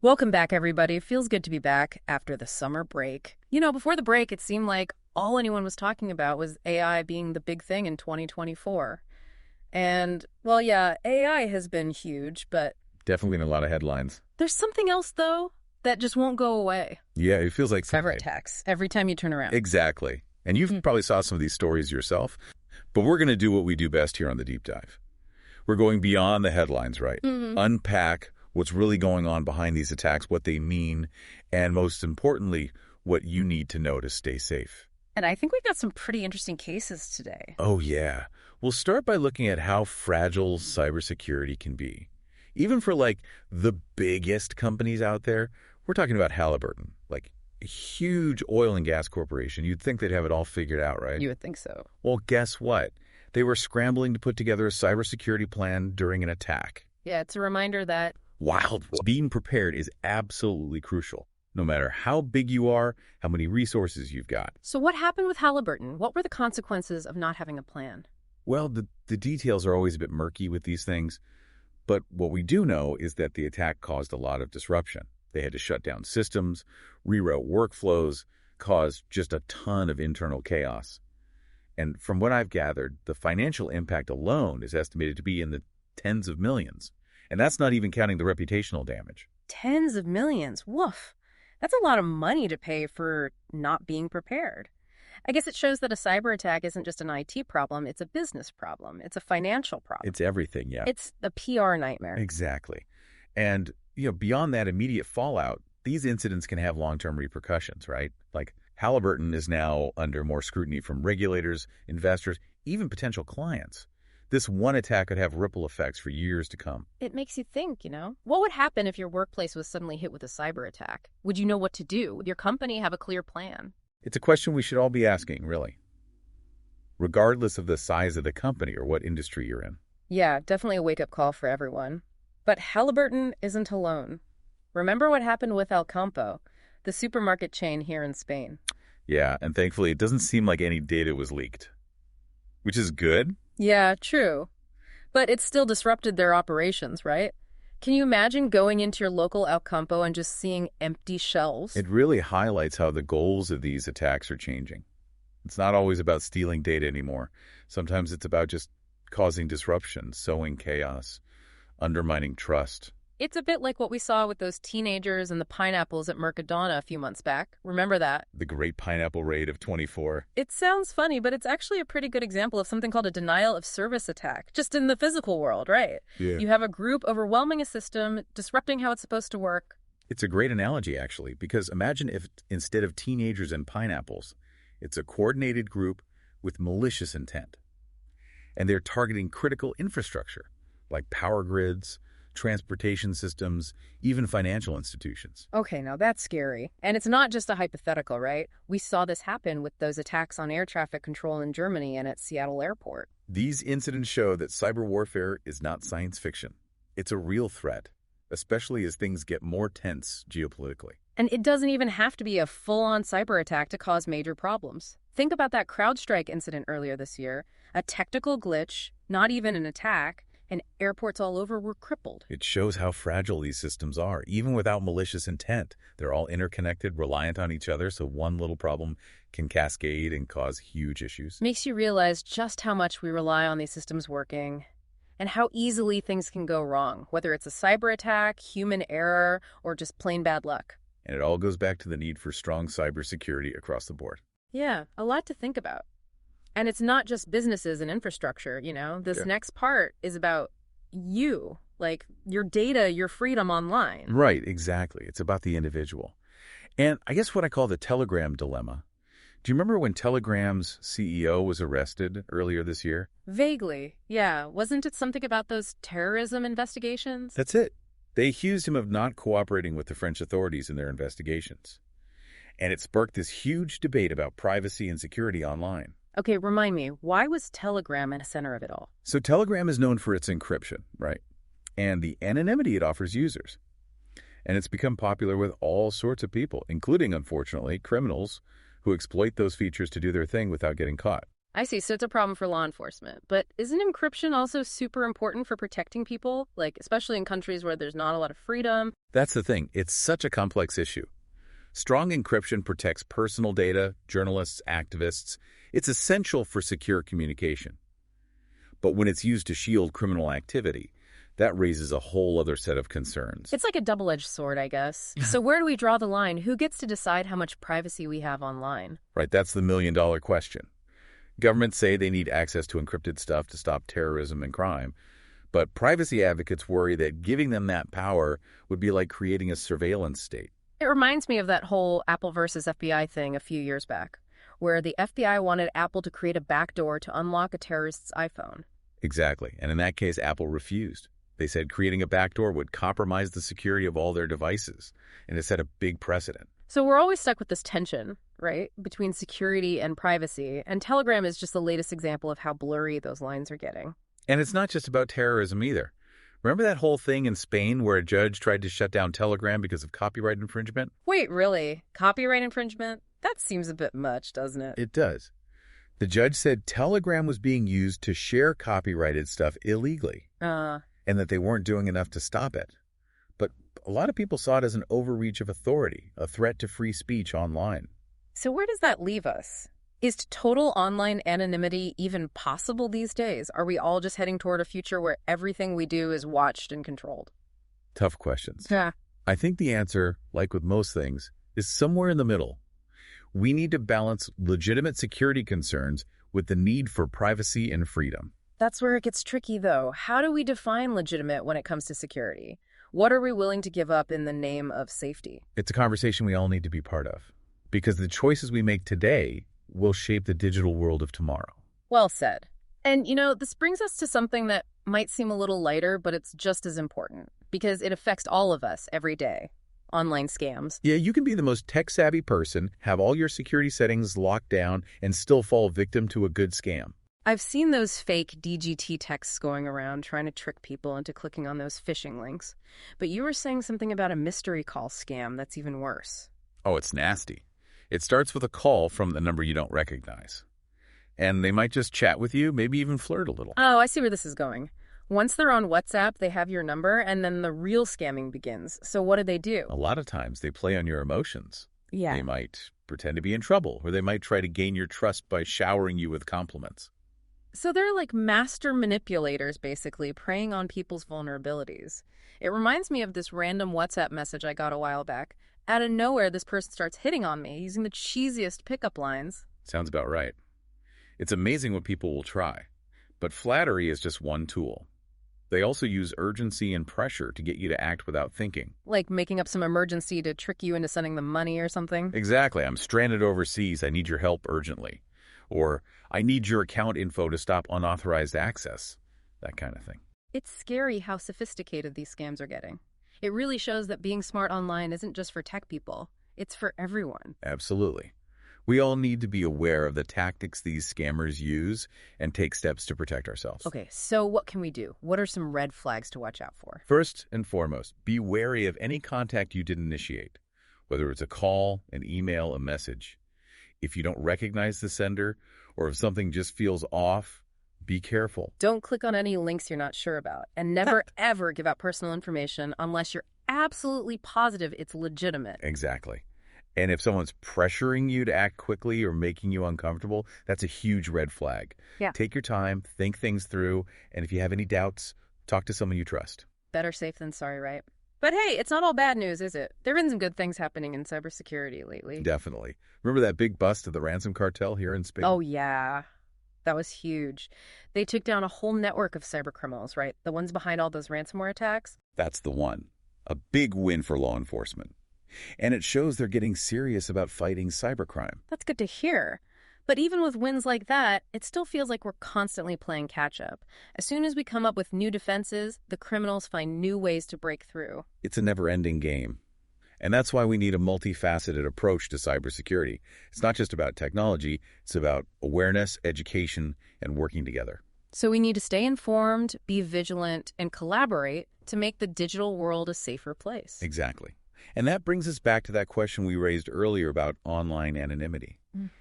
Welcome back, everybody. It feels good to be back after the summer break. Before the break, it seemed like all anyone was talking about was AI being the big thing in 2024. And, well, yeah, AI has been huge, but Definitely in a lot of headlines. there's something else, though, that just won't go away. Yeah, it feels like Cyber attacks every time you turn around. Exactly. And you've probably saw some of these stories yourself, but we're going to do what we do best here on the Deep Dive. We're going beyond the headlines, right? Unpack what's really going on behind these attacks, what they mean, and most importantly, what you need to know to stay safe. And I think we've got some pretty interesting cases today. Oh, yeah. We'll start by looking at how fragile cybersecurity can be. Even for, the biggest companies out there, we're talking about Halliburton, a huge oil and gas corporation. You'd think they'd have it all figured out, right? You would think so. Well, guess what? They were scrambling to put together a cybersecurity plan during an attack. Yeah, it's a reminder that Being prepared is absolutely crucial, no matter how big you are, how many resources you've got. So what happened with Halliburton? What were the consequences of not having a plan? Well, the details are always a bit murky with these things, but what we do know is that the attack caused a lot of disruption. They had to shut down systems, reroute workflows, cause just a ton of internal chaos. And from what I've gathered, the financial impact alone is estimated to be in the tens of millions. And that's not even counting the reputational damage. Tens of millions. Woof. That's a lot of money to pay for not being prepared. I guess it shows that a cyber attack isn't just an IT problem, it's a business problem. It's a financial problem. It's everything, yeah. It's a PR nightmare. Exactly. And, beyond that immediate fallout, these incidents can have long-term repercussions, right? Like Halliburton is now under more scrutiny from regulators, investors, even potential clients. This one attack could have ripple effects for years to come. It makes you think, what would happen if your workplace was suddenly hit with a cyber attack? Would you know what to do? Would your company have a clear plan? It's a question we should all be asking, really, regardless of the size of the company or what industry you're in. Yeah, definitely a wake-up call for everyone. But Halliburton isn't alone. Remember what happened with El Campo, the supermarket chain here in Spain? Yeah, and thankfully it doesn't seem like any data was leaked, which is good. Yeah, true. But it still disrupted their operations, right? Can you imagine going into your local El Campo and just seeing empty shelves? It really highlights how the goals of these attacks are changing. It's not always about stealing data anymore. Sometimes it's about just causing disruption, sowing chaos, undermining trust. It's a bit like what we saw with those teenagers and the pineapples at Mercadona a few months back. Remember that? The great pineapple raid of 24. It sounds funny, but it's actually a pretty good example of something called a denial of service attack, just in the physical world, right? Yeah. You have a group overwhelming a system, disrupting how it's supposed to work. It's a great analogy, actually, because imagine if instead of teenagers and pineapples, it's a coordinated group with malicious intent. And they're targeting critical infrastructure, like power grids, transportation systems, even financial institutions. Okay, now that's scary. And it's not just a hypothetical, right? We saw this happen with those attacks on air traffic control in Germany and at Seattle Airport. These incidents show that cyber warfare is not science fiction. It's a real threat, especially as things get more tense geopolitically. And it doesn't even have to be a full-on cyber attack to cause major problems. Think about that CrowdStrike incident earlier this year. A technical glitch, not even an attack, and airports all over were crippled. It shows how fragile these systems are, even without malicious intent. They're all interconnected, reliant on each other, so one little problem can cascade and cause huge issues. Makes you realize just how much we rely on these systems working and how easily things can go wrong, whether it's a cyber attack, human error, or just plain bad luck. And it all goes back to the need for strong cybersecurity across the board. Yeah, a lot to think about. And it's not just businesses and infrastructure, This next part is about you, like your data, your freedom online. Right, exactly. It's about the individual. And I guess what I call the Telegram dilemma. Do you remember when Telegram's CEO was arrested earlier this year? Vaguely, yeah. Wasn't it something about those terrorism investigations? That's it. They accused him of not cooperating with the French authorities in their investigations. And it sparked this huge debate about privacy and security online. Okay, remind me, why was Telegram at the center of it all? So Telegram is known for its encryption, right? And the anonymity it offers users. And it's become popular with all sorts of people, including, unfortunately, criminals who exploit those features to do their thing without getting caught. I see. So it's a problem for law enforcement. But isn't encryption also super important for protecting people? Like, especially in countries where there's not a lot of freedom? That's the thing. It's such a complex issue. Strong encryption protects personal data, journalists, activists. It's essential for secure communication. But when it's used to shield criminal activity, that raises a whole other set of concerns. It's like a double-edged sword, I guess. So where do we draw the line? Who gets to decide how much privacy we have online? Right, that's the million-dollar question. Governments say they need access to encrypted stuff to stop terrorism and crime, but privacy advocates worry that giving them that power would be like creating a surveillance state. It reminds me of that whole Apple versus FBI thing a few years back, where the FBI wanted Apple to create a backdoor to unlock a terrorist's iPhone. Exactly, and in that case, Apple refused. They said creating a backdoor would compromise the security of all their devices, and it set a big precedent. So we're always stuck with this tension, right, between security and privacy, and Telegram is just the latest example of how blurry those lines are getting. And it's not just about terrorism either. Remember that whole thing in Spain where a judge tried to shut down Telegram because of copyright infringement? Wait, really? Copyright infringement? That seems a bit much, doesn't it? It does. The judge said Telegram was being used to share copyrighted stuff illegally, and that they weren't doing enough to stop it. But a lot of people saw it as an overreach of authority, a threat to free speech online. So where does that leave us? Is total online anonymity even possible these days? Are we all just heading toward a future where everything we do is watched and controlled? Tough questions. Yeah. I think the answer, like with most things, is somewhere in the middle. We need to balance legitimate security concerns with the need for privacy and freedom. That's where it gets tricky, though. How do we define legitimate when it comes to security? What are we willing to give up in the name of safety? It's a conversation we all need to be part of, because the choices we make today will shape the digital world of tomorrow. Well said. And, this brings us to something that might seem a little lighter, but it's just as important, because it affects all of us every day. Online scams. Yeah, you can be the most tech-savvy person, have all your security settings locked down, and still fall victim to a good scam. I've seen those fake DGT texts going around trying to trick people into clicking on those phishing links. But you were saying something about a mystery call scam that's even worse. Oh, it's nasty. It starts with a call from the number you don't recognize. And they might just chat with you, maybe even flirt a little. Oh, I see where this is going. Once they're on WhatsApp, they have your number, and then the real scamming begins. So what do? A lot of times they play on your emotions. Yeah. They might pretend to be in trouble, or they might try to gain your trust by showering you with compliments. So they're like master manipulators, basically, preying on people's vulnerabilities. It reminds me of this random WhatsApp message I got a while back. Out of nowhere, this person starts hitting on me using the cheesiest pickup lines. Sounds about right. It's amazing what people will try. But flattery is just one tool. They also use urgency and pressure to get you to act without thinking. Like making up some emergency to trick you into sending them money or something? Exactly. I'm stranded overseas. I need your help urgently. Or, I need your account info to stop unauthorized access. That kind of thing. It's scary how sophisticated these scams are getting. It really shows that being smart online isn't just for tech people. It's for everyone. Absolutely. We all need to be aware of the tactics these scammers use and take steps to protect ourselves. Okay, so what can we do? What are some red flags to watch out for? First and foremost, be wary of any contact you didn't initiate, whether it's a call, an email, a message. If you don't recognize the sender, or if something just feels off, be careful. Don't click on any links you're not sure about, and never, ever give out personal information unless you're absolutely positive it's legitimate. Exactly. And if someone's pressuring you to act quickly or making you uncomfortable, that's a huge red flag. Yeah. Take your time, think things through, and if you have any doubts, talk to someone you trust. Better safe than sorry, right? But hey, it's not all bad news, is it? There have been some good things happening in cybersecurity lately. Definitely. Remember that big bust of the ransom cartel here in Spain? Oh, yeah. That was huge. They took down a whole network of cybercriminals, right? The ones behind all those ransomware attacks? That's the one. A big win for law enforcement. And it shows they're getting serious about fighting cybercrime. That's good to hear. But even with wins like that, it still feels like we're constantly playing catch-up. As soon as we come up with new defenses, the criminals find new ways to break through. It's a never-ending game. And that's why we need a multifaceted approach to cybersecurity. It's not just about technology, it's about awareness, education, and working together. So we need to stay informed, be vigilant, and collaborate to make the digital world a safer place. Exactly. And that brings us back to that question we raised earlier about online anonymity.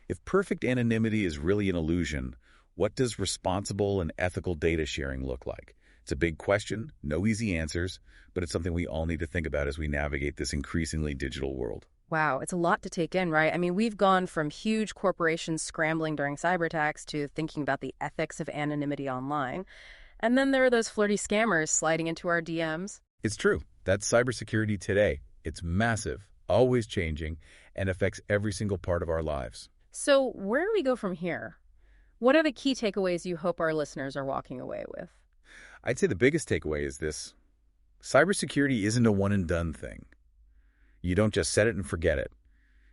If perfect anonymity is really an illusion, What does responsible and ethical data sharing look like? It's a big question, no easy answers, but it's something we all need to think about as we navigate this increasingly digital world. Wow, it's a lot to take in, right? I mean, we've gone from huge corporations scrambling during cyber attacks to thinking about the ethics of anonymity online. And then there are those flirty scammers sliding into our DMs. It's true. That's cybersecurity today. It's massive, always changing, and affects every single part of our lives. So where do we go from here? What are the key takeaways you hope our listeners are walking away with? I'd say the biggest takeaway is this. Cybersecurity isn't a one-and-done thing. You don't just set it and forget it.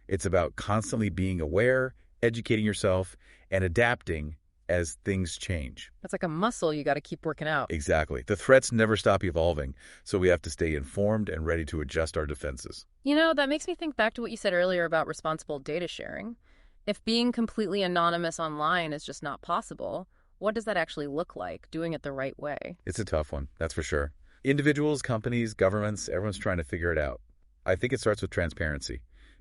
It's about constantly being aware, educating yourself, and adapting as things change. That's like a muscle you got to keep working out. Exactly. The threats never stop evolving, so we have to stay informed and ready to adjust our defenses. You know, that makes me think back to what you said earlier about responsible data sharing. If being completely anonymous online is just not possible, what does that actually look like, doing it the right way? It's a tough one, that's for sure. Individuals, companies, governments, everyone's trying to figure it out. I think it starts with transparency,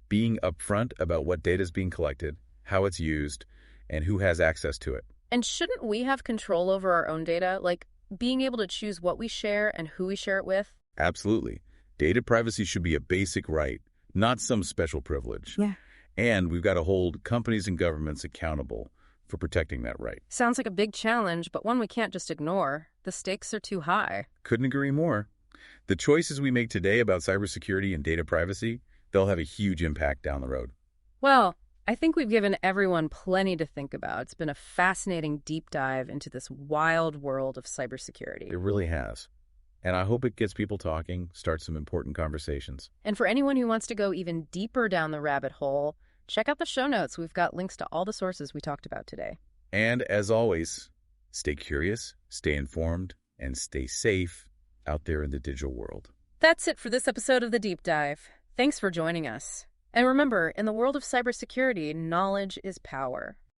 being upfront about what data is being collected, how it's used, and who has access to it. And shouldn't we have control over our own data, like being able to choose what we share and who we share it with? Absolutely. Data privacy should be a basic right, not some special privilege. Yeah. And we've got to hold companies and governments accountable for protecting that right. Sounds like a big challenge, but one we can't just ignore. The stakes are too high. Couldn't agree more. The choices we make today about cybersecurity and data privacy, they'll have a huge impact down the road. Well, I think we've given everyone plenty to think about. It's been a fascinating deep dive into this wild world of cybersecurity. It really has. And I hope it gets people talking, starts some important conversations. And for anyone who wants to go even deeper down the rabbit hole, check out the show notes. We've got links to all the sources we talked about today. And as always, stay curious, stay informed, and stay safe out there in the digital world. That's it for this episode of The Deep Dive. Thanks for joining us. And remember, in the world of cybersecurity, knowledge is power.